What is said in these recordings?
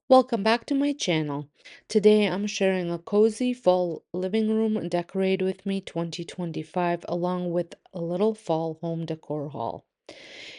Welcome back to my channel. Today I'm sharing a cozy fall living room decorate with me 2025 along with a little fall home decor haul.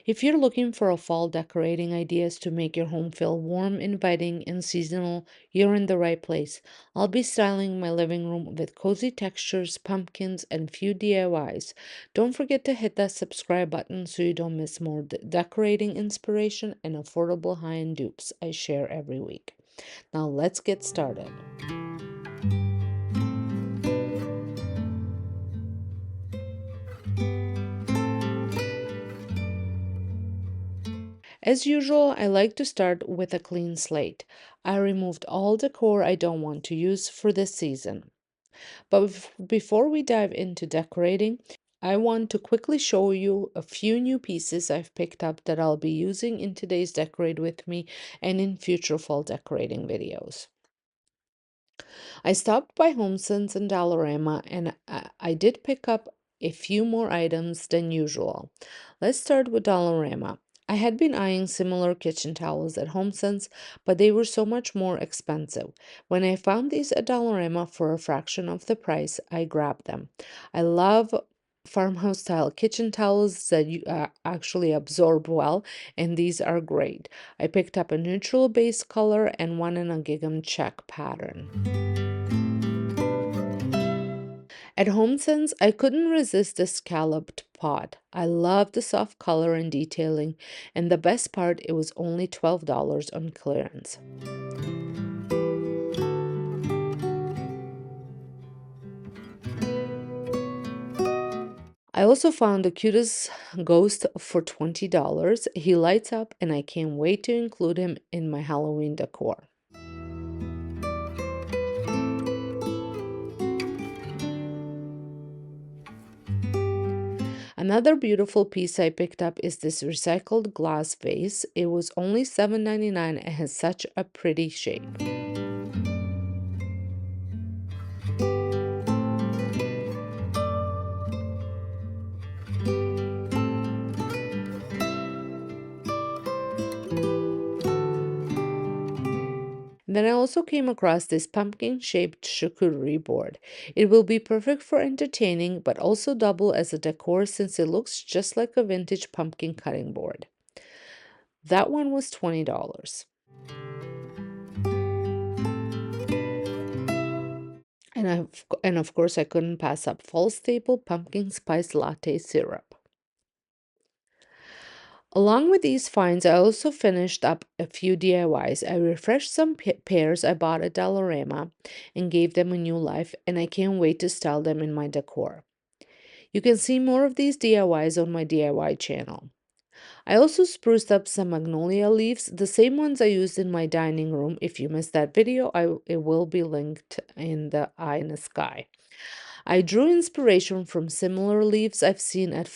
If you're looking for a fall decorating ideas to make your home feel warm, inviting, and seasonal, you're in the right place. I'll be styling my living room with cozy textures, pumpkins, and few DIYs. Don't forget to hit that subscribe button so you don't miss more decorating inspiration and affordable high-end dupes I share every week. Now let's get started. As usual, I like to start with a clean slate. I removed all decor I don't want to use for this season. But before we dive into decorating, I want to quickly show you a few new pieces I've picked up that I'll be using in today's Decorate With Me and in future fall decorating videos. I stopped by HomeSense and Dollarama and I did pick up a few more items than usual. Let's start with Dollarama. I had been eyeing similar kitchen towels at HomeSense, but they were so much more expensive. When I found these at Dollarama for a fraction of the price, I grabbed them. I love farmhouse style kitchen towels that you actually absorb well, and these are great. I picked up a neutral base color and one in a gingham check pattern. At HomeSense, I couldn't resist the scalloped pot. I love the soft color and detailing, and the best part, it was only $12 on clearance. I also found the cutest ghost for $20. He lights up, and I can't wait to include him in my Halloween decor. Another beautiful piece I picked up is this recycled glass vase. It was only $7.99 and has such a pretty shape. Then I also came across this pumpkin-shaped charcuterie board. It will be perfect for entertaining, but also double as a decor since it looks just like a vintage pumpkin cutting board. That one was $20. And of course, I couldn't pass up fall staple pumpkin spice latte syrup. Along with these finds, I also finished up a few DIYs. I refreshed some pears I bought at Dollarama and gave them a new life, and I can't wait to style them in my decor. You can see more of these DIYs on my DIY channel. I also spruced up some magnolia leaves, the same ones I used in my dining room. If you missed that video, it will be linked in the eye in the sky. I drew inspiration from similar leaves I've seen at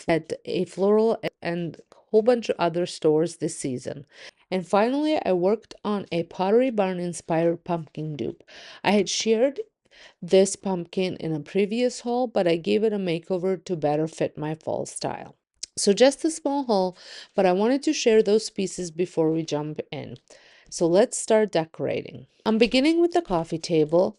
a floral and a whole bunch of other stores this season. And finally, I worked on a Pottery Barn inspired pumpkin dupe. I had shared this pumpkin in a previous haul, but I gave it a makeover to better fit my fall style. So just a small haul, but I wanted to share those pieces before we jump in. So let's start decorating. I'm beginning with the coffee table,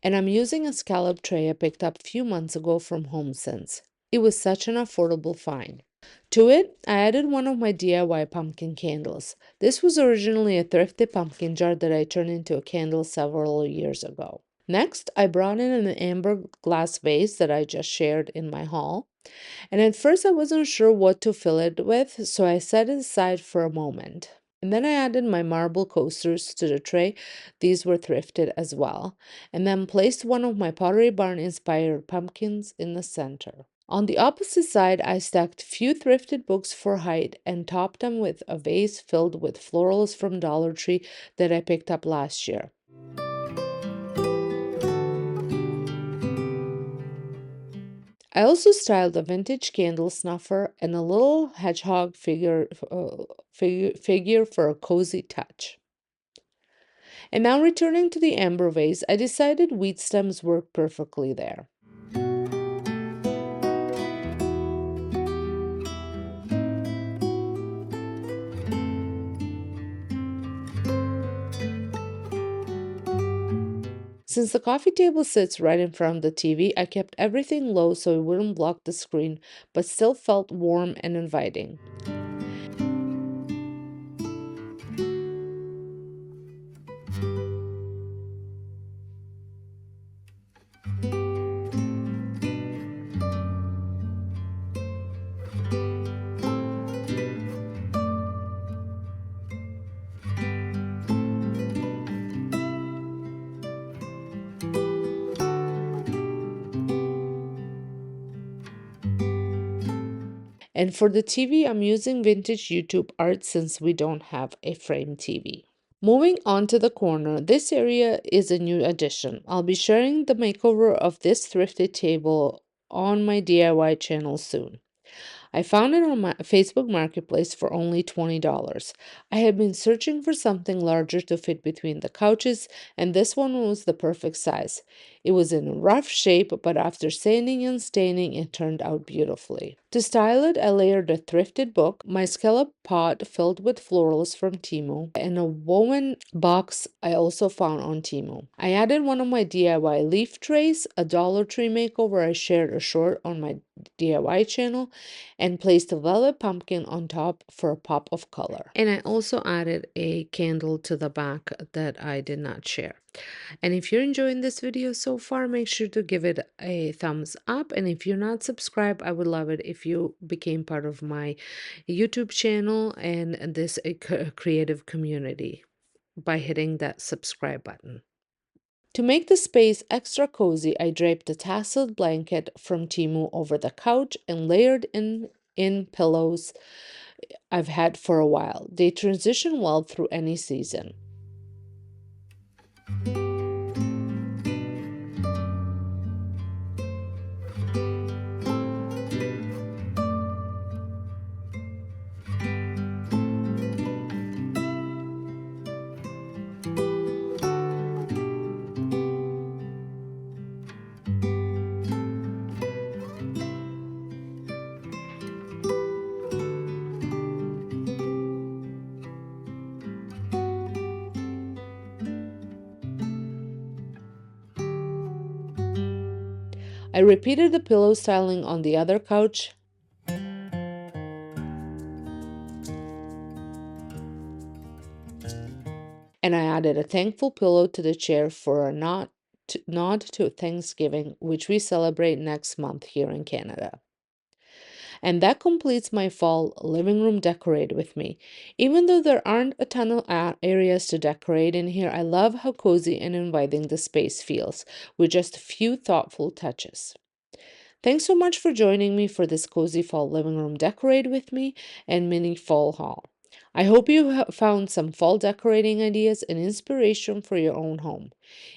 and I'm using a scallop tray I picked up a few months ago from HomeSense. It was such an affordable find. To it, I added one of my DIY pumpkin candles. This was originally a thrifted pumpkin jar that I turned into a candle several years ago. Next, I brought in an amber glass vase that I just shared in my haul. And at first, I wasn't sure what to fill it with, so I set it aside for a moment. And then I added my marble coasters to the tray. These were thrifted as well. And then placed one of my Pottery Barn inspired pumpkins in the center. On the opposite side, I stacked few thrifted books for height and topped them with a vase filled with florals from Dollar Tree that I picked up last year. I also styled a vintage candle snuffer and a little hedgehog figure for a cozy touch. And now returning to the amber vase, I decided wheat stems work perfectly there. Since the coffee table sits right in front of the TV, I kept everything low so it wouldn't block the screen, but still felt warm and inviting. And for the TV, I'm using vintage YouTube art since we don't have a frame TV. Moving on to the corner, this area is a new addition. I'll be sharing the makeover of this thrifted table on my DIY channel soon. I found it on my Facebook Marketplace for only $20. I had been searching for something larger to fit between the couches, and this one was the perfect size. It was in rough shape, but after sanding and staining, it turned out beautifully. To style it, I layered a thrifted book, my scallop pot filled with florals from Temu, and a woven box I also found on Temu. I added one of my DIY leaf trays, a Dollar Tree makeover I shared a short on my DIY channel, and placed a velvet pumpkin on top for a pop of color. And I also added a candle to the back that I did not share. And if you're enjoying this video so far, make sure to give it a thumbs up. And if you're not subscribed, I would love it if you became part of my YouTube channel and this creative community by hitting that subscribe button. To make the space extra cozy, I draped a tasseled blanket from Temu over the couch and layered in pillows I've had for a while. They transition well through any season. I repeated the pillow styling on the other couch and I added a thankful pillow to the chair for a nod to Thanksgiving, which we celebrate next month here in Canada. And that completes my fall living room decorate with me. Even though there aren't a ton of areas to decorate in here, I love how cozy and inviting the space feels with just a few thoughtful touches. Thanks so much for joining me for this cozy fall living room decorate with me and mini fall haul. I hope you have found some fall decorating ideas and inspiration for your own home.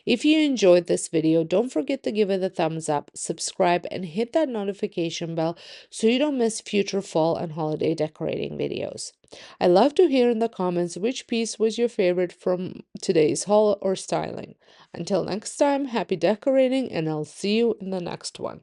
If you enjoyed this video, don't forget to give it a thumbs up, subscribe, and hit that notification bell so you don't miss future fall and holiday decorating videos. I love to hear in the comments which piece was your favorite from today's haul or styling. Until next time, happy decorating, and I'll see you in the next one.